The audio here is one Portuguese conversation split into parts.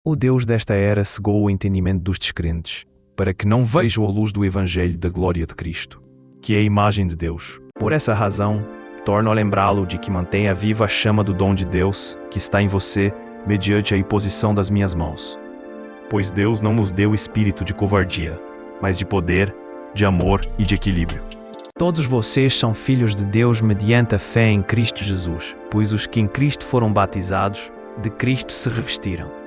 O Deus desta era cegou o entendimento dos descrentes, para que não vejam a luz do Evangelho da glória de Cristo, que é a imagem de Deus. Por essa razão, torno a lembrá-lo de que mantenha viva a chama do dom de Deus, que está em você, mediante a imposição das minhas mãos. Pois Deus não nos deu espírito de covardia, mas de poder, de amor e de equilíbrio. Todos vocês são filhos de Deus mediante a fé em Cristo Jesus, pois os que em Cristo foram batizados, de Cristo se revestiram.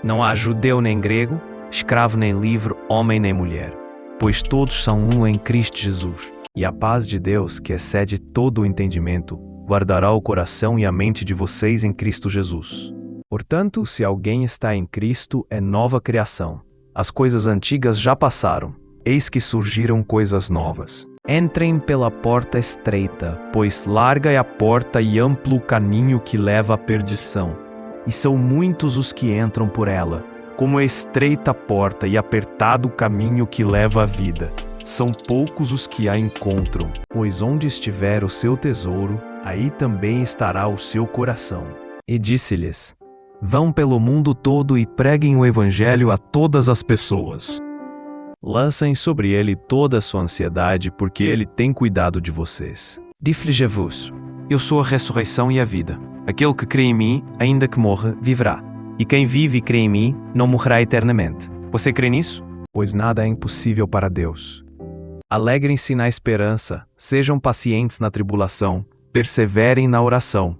Não há judeu nem grego, escravo nem livre, homem nem mulher, pois todos são um em Cristo Jesus. E a paz de Deus, que excede todo o entendimento, guardará o coração e a mente de vocês em Cristo Jesus. Portanto, se alguém está em Cristo, é nova criação. As coisas antigas já passaram, eis que surgiram coisas novas. Entrem pela porta estreita, pois larga é a porta e amplo o caminho que leva à perdição, e são muitos os que entram por ela. Como é estreita a porta e apertado o caminho que leva à vida, são poucos os que a encontram. Pois onde estiver o seu tesouro, aí também estará o seu coração. E disse-lhes: vão pelo mundo todo e preguem o Evangelho a todas as pessoas. Lancem sobre ele toda a sua ansiedade, porque ele tem cuidado de vocês. Disse-lhes: eu sou a ressurreição e a vida. Aquele que crê em mim, ainda que morra, viverá. E quem vive e crê em mim, não morrerá eternamente. Você crê nisso? Pois nada é impossível para Deus. Alegrem-se na esperança, sejam pacientes na tribulação, perseverem na oração.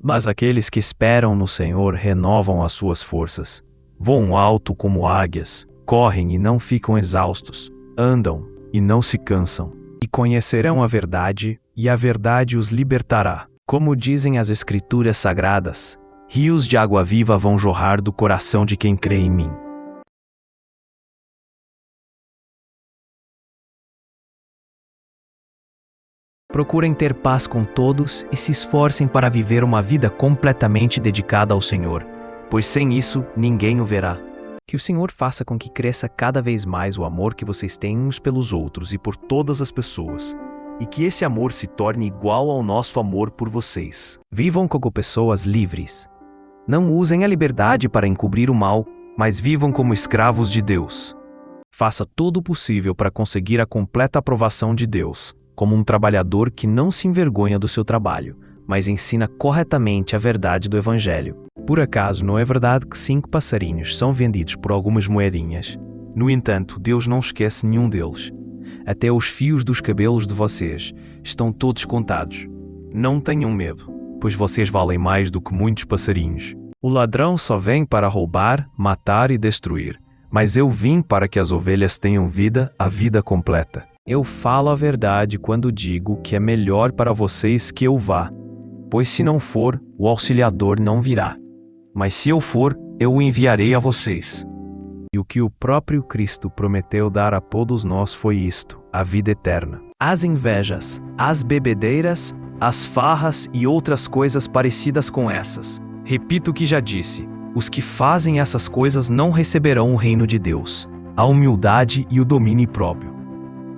Mas aqueles que esperam no Senhor renovam as suas forças. Voam alto como águias, correm e não ficam exaustos, andam e não se cansam. E conhecerão a verdade, e a verdade os libertará. Como dizem as Escrituras Sagradas, rios de água viva vão jorrar do coração de quem crê em mim. Procurem ter paz com todos e se esforcem para viver uma vida completamente dedicada ao Senhor, pois sem isso ninguém o verá. Que o Senhor faça com que cresça cada vez mais o amor que vocês têm uns pelos outros e por todas as pessoas, e que esse amor se torne igual ao nosso amor por vocês. Vivam como pessoas livres. Não usem a liberdade para encobrir o mal, mas vivam como escravos de Deus. Faça todo o possível para conseguir a completa aprovação de Deus, como um trabalhador que não se envergonha do seu trabalho, mas ensina corretamente a verdade do Evangelho. Por acaso não é verdade que 5 passarinhos são vendidos por algumas moedinhas? No entanto, Deus não esquece nenhum deles. Até os fios dos cabelos de vocês estão todos contados. Não tenham medo, pois vocês valem mais do que muitos passarinhos. O ladrão só vem para roubar, matar e destruir, mas eu vim para que as ovelhas tenham vida, a vida completa. Eu falo a verdade quando digo que é melhor para vocês que eu vá, pois se não for, o auxiliador não virá. Mas se eu for, eu o enviarei a vocês. E o que o próprio Cristo prometeu dar a todos nós foi isto, a vida eterna. As invejas, as bebedeiras, as farras e outras coisas parecidas com essas. Repito o que já disse, os que fazem essas coisas não receberão o reino de Deus, a humildade e o domínio próprio.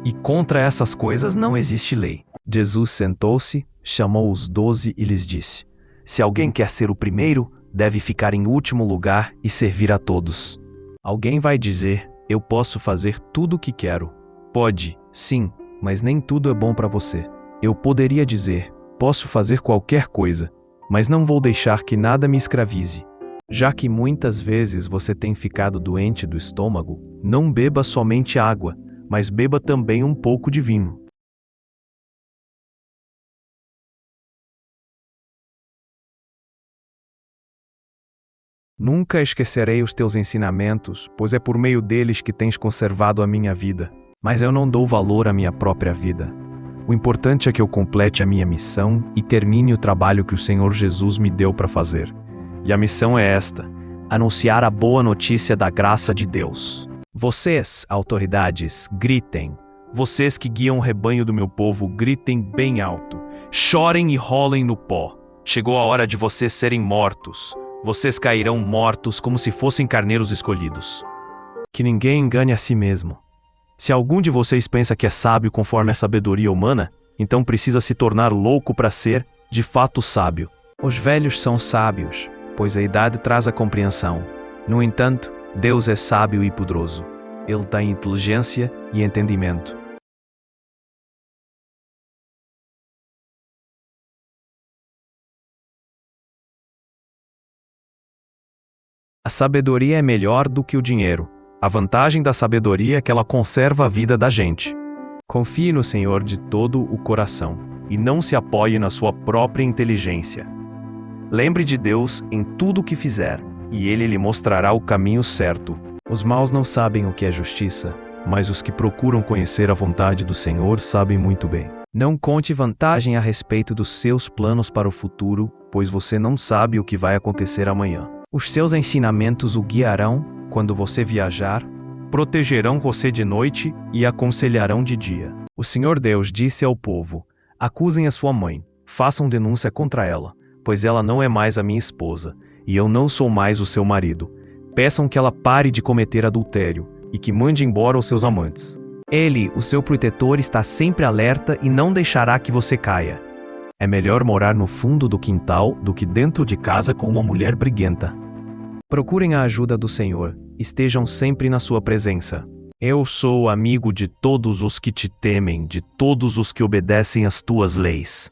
E contra essas coisas não existe lei. Jesus sentou-se, chamou os 12 e lhes disse: se alguém quer ser o primeiro, deve ficar em último lugar e servir a todos. Alguém vai dizer: eu posso fazer tudo o que quero. Pode, sim, mas nem tudo é bom para você. Eu poderia dizer: posso fazer qualquer coisa, mas não vou deixar que nada me escravize. Já que muitas vezes você tem ficado doente do estômago, não beba somente água, mas beba também um pouco de vinho. Nunca esquecerei os teus ensinamentos, pois é por meio deles que tens conservado a minha vida. Mas eu não dou valor à minha própria vida. O importante é que eu complete a minha missão e termine o trabalho que o Senhor Jesus me deu para fazer. E a missão é esta: anunciar a boa notícia da graça de Deus. Vocês, autoridades, gritem. Vocês que guiam o rebanho do meu povo, gritem bem alto. Chorem e rolem no pó. Chegou a hora de vocês serem mortos. Vocês cairão mortos como se fossem carneiros escolhidos. Que ninguém engane a si mesmo. Se algum de vocês pensa que é sábio conforme a sabedoria humana, então precisa se tornar louco para ser, de fato, sábio. Os velhos são sábios, pois a idade traz a compreensão. No entanto, Deus é sábio e poderoso. Ele tem inteligência e entendimento. A sabedoria é melhor do que o dinheiro. A vantagem da sabedoria é que ela conserva a vida da gente. Confie no Senhor de todo o coração e não se apoie na sua própria inteligência. Lembre de Deus em tudo o que fizer, e Ele lhe mostrará o caminho certo. Os maus não sabem o que é justiça, mas os que procuram conhecer a vontade do Senhor sabem muito bem. Não conte vantagem a respeito dos seus planos para o futuro, pois você não sabe o que vai acontecer amanhã. Os seus ensinamentos o guiarão quando você viajar, protegerão você de noite e aconselharão de dia. O Senhor Deus disse ao povo: acusem a sua mãe, façam denúncia contra ela, pois ela não é mais a minha esposa, e eu não sou mais o seu marido. Peçam que ela pare de cometer adultério e que mande embora os seus amantes. Ele, o seu protetor, está sempre alerta e não deixará que você caia. É melhor morar no fundo do quintal do que dentro de casa com uma mulher briguenta. Procurem a ajuda do Senhor, estejam sempre na sua presença. Eu sou amigo de todos os que te temem, de todos os que obedecem às tuas leis.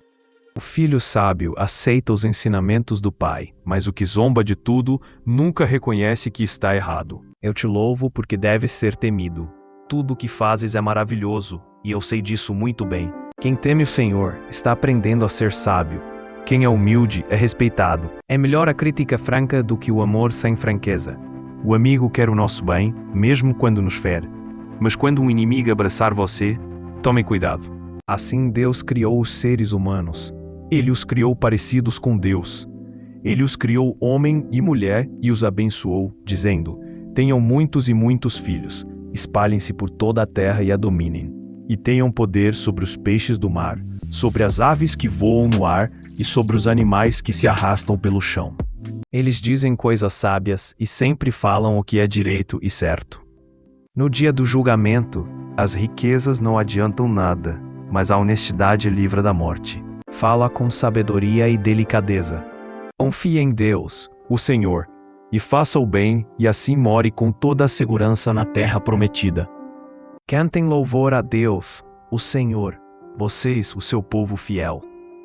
O filho sábio aceita os ensinamentos do pai, mas o que zomba de tudo nunca reconhece que está errado. Eu te louvo porque deves ser temido. Tudo o que fazes é maravilhoso, e eu sei disso muito bem. Quem teme o Senhor está aprendendo a ser sábio. Quem é humilde é respeitado. É melhor a crítica franca do que o amor sem franqueza. O amigo quer o nosso bem, mesmo quando nos fere. Mas quando um inimigo abraçar você, tome cuidado. Assim Deus criou os seres humanos. Ele os criou parecidos com Deus. Ele os criou homem e mulher e os abençoou, dizendo: tenham muitos e muitos filhos, espalhem-se por toda a terra e a dominem. E tenham poder sobre os peixes do mar, sobre as aves que voam no ar e sobre os animais que se arrastam pelo chão. Eles dizem coisas sábias e sempre falam o que é direito e certo. No dia do julgamento, as riquezas não adiantam nada, mas a honestidade livra da morte. Fala com sabedoria e delicadeza. Confie em Deus, o Senhor, e faça o bem, e assim more com toda a segurança na terra prometida. Cantem louvor a Deus, o Senhor, vocês, o seu povo fiel.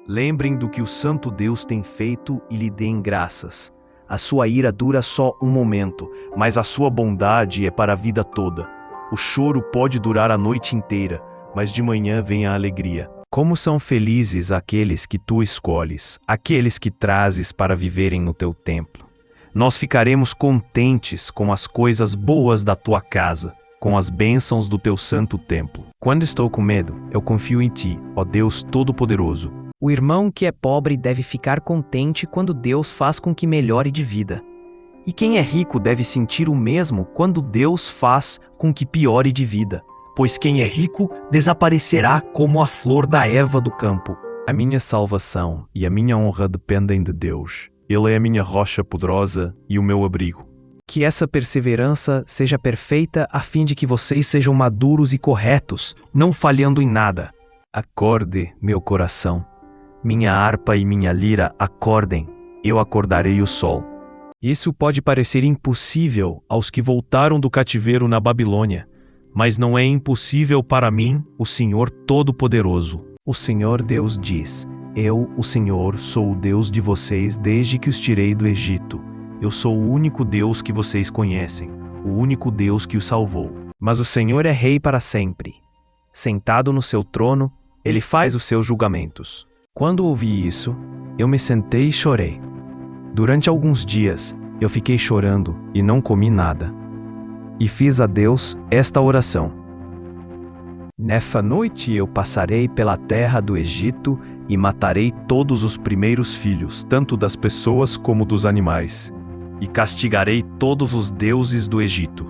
Lembrem do que o Santo Deus tem feito e lhe deem graças. A sua ira dura só um momento, mas a sua bondade é para a vida toda. O choro pode durar a noite inteira, mas de manhã vem a alegria. Como são felizes aqueles que tu escolhes, aqueles que trazes para viverem no teu templo. Nós ficaremos contentes com as coisas boas da tua casa, com as bênçãos do teu santo templo. Quando estou com medo, eu confio em ti, ó Deus Todo-Poderoso. O irmão que é pobre deve ficar contente quando Deus faz com que melhore de vida. E quem é rico deve sentir o mesmo quando Deus faz com que piore de vida. Pois quem é rico desaparecerá como a flor da erva do campo. A minha salvação e a minha honra dependem de Deus. Ele é a minha rocha poderosa e o meu abrigo. Que essa perseverança seja perfeita a fim de que vocês sejam maduros e corretos, não falhando em nada. Acorde, meu coração. Minha harpa e minha lira acordem. Eu acordarei o sol. Isso pode parecer impossível aos que voltaram do cativeiro na Babilônia, mas não é impossível para mim, o Senhor Todo-Poderoso. O Senhor Deus diz: eu, o Senhor, sou o Deus de vocês desde que os tirei do Egito. Eu sou o único Deus que vocês conhecem, o único Deus que os salvou. Mas o Senhor é rei para sempre. Sentado no seu trono, ele faz os seus julgamentos. Quando ouvi isso, eu me sentei e chorei. Durante alguns dias, eu fiquei chorando e não comi nada. E fiz a Deus esta oração: nessa noite eu passarei pela terra do Egito e matarei todos os primeiros filhos, tanto das pessoas como dos animais, e castigarei todos os deuses do Egito.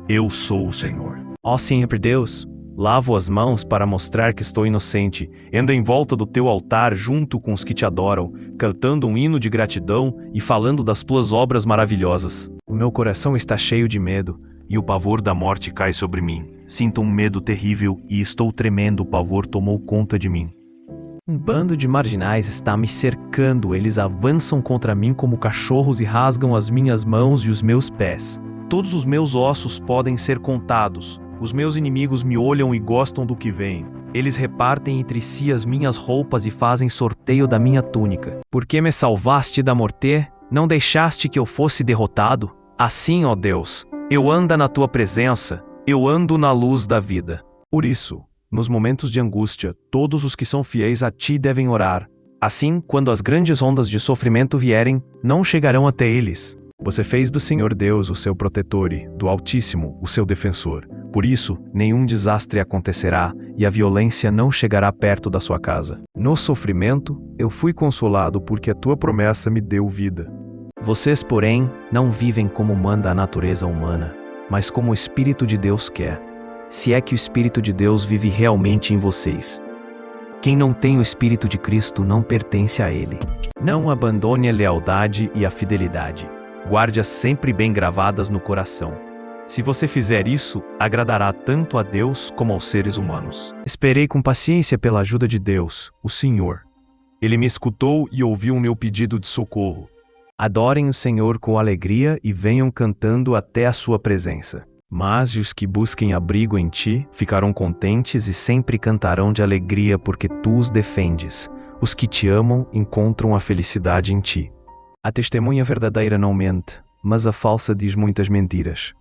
Eu sou o Senhor. Ó Senhor Deus, lavo as mãos para mostrar que estou inocente. Anda em volta do teu altar junto com os que te adoram, cantando um hino de gratidão e falando das tuas obras maravilhosas. O meu coração está cheio de medo, e o pavor da morte cai sobre mim. Sinto um medo terrível e estou tremendo, o pavor tomou conta de mim. Um bando de marginais está me cercando, eles avançam contra mim como cachorros e rasgam as minhas mãos e os meus pés. Todos os meus ossos podem ser contados. Os meus inimigos me olham e gostam do que veem. Eles repartem entre si as minhas roupas e fazem sorteio da minha túnica. Por que me salvaste da morte? Não deixaste que eu fosse derrotado? Assim, ó Deus, eu ando na tua presença, eu ando na luz da vida. Por isso, nos momentos de angústia, todos os que são fiéis a ti devem orar. Assim, quando as grandes ondas de sofrimento vierem, não chegarão até eles. Você fez do Senhor Deus o seu protetor e do Altíssimo o seu defensor. Por isso, nenhum desastre acontecerá e a violência não chegará perto da sua casa. No sofrimento, eu fui consolado porque a tua promessa me deu vida. Vocês, porém, não vivem como manda a natureza humana, mas como o Espírito de Deus quer. Se é que o Espírito de Deus vive realmente em vocês. Quem não tem o Espírito de Cristo não pertence a Ele. Não abandone a lealdade e a fidelidade. Guarde-as sempre bem gravadas no coração. Se você fizer isso, agradará tanto a Deus como aos seres humanos. Esperei com paciência pela ajuda de Deus, o Senhor. Ele me escutou e ouviu o meu pedido de socorro. Adorem o Senhor com alegria e venham cantando até a sua presença. Mas os que busquem abrigo em ti ficarão contentes e sempre cantarão de alegria porque tu os defendes. Os que te amam encontram a felicidade em ti. A testemunha verdadeira não mente, mas a falsa diz muitas mentiras.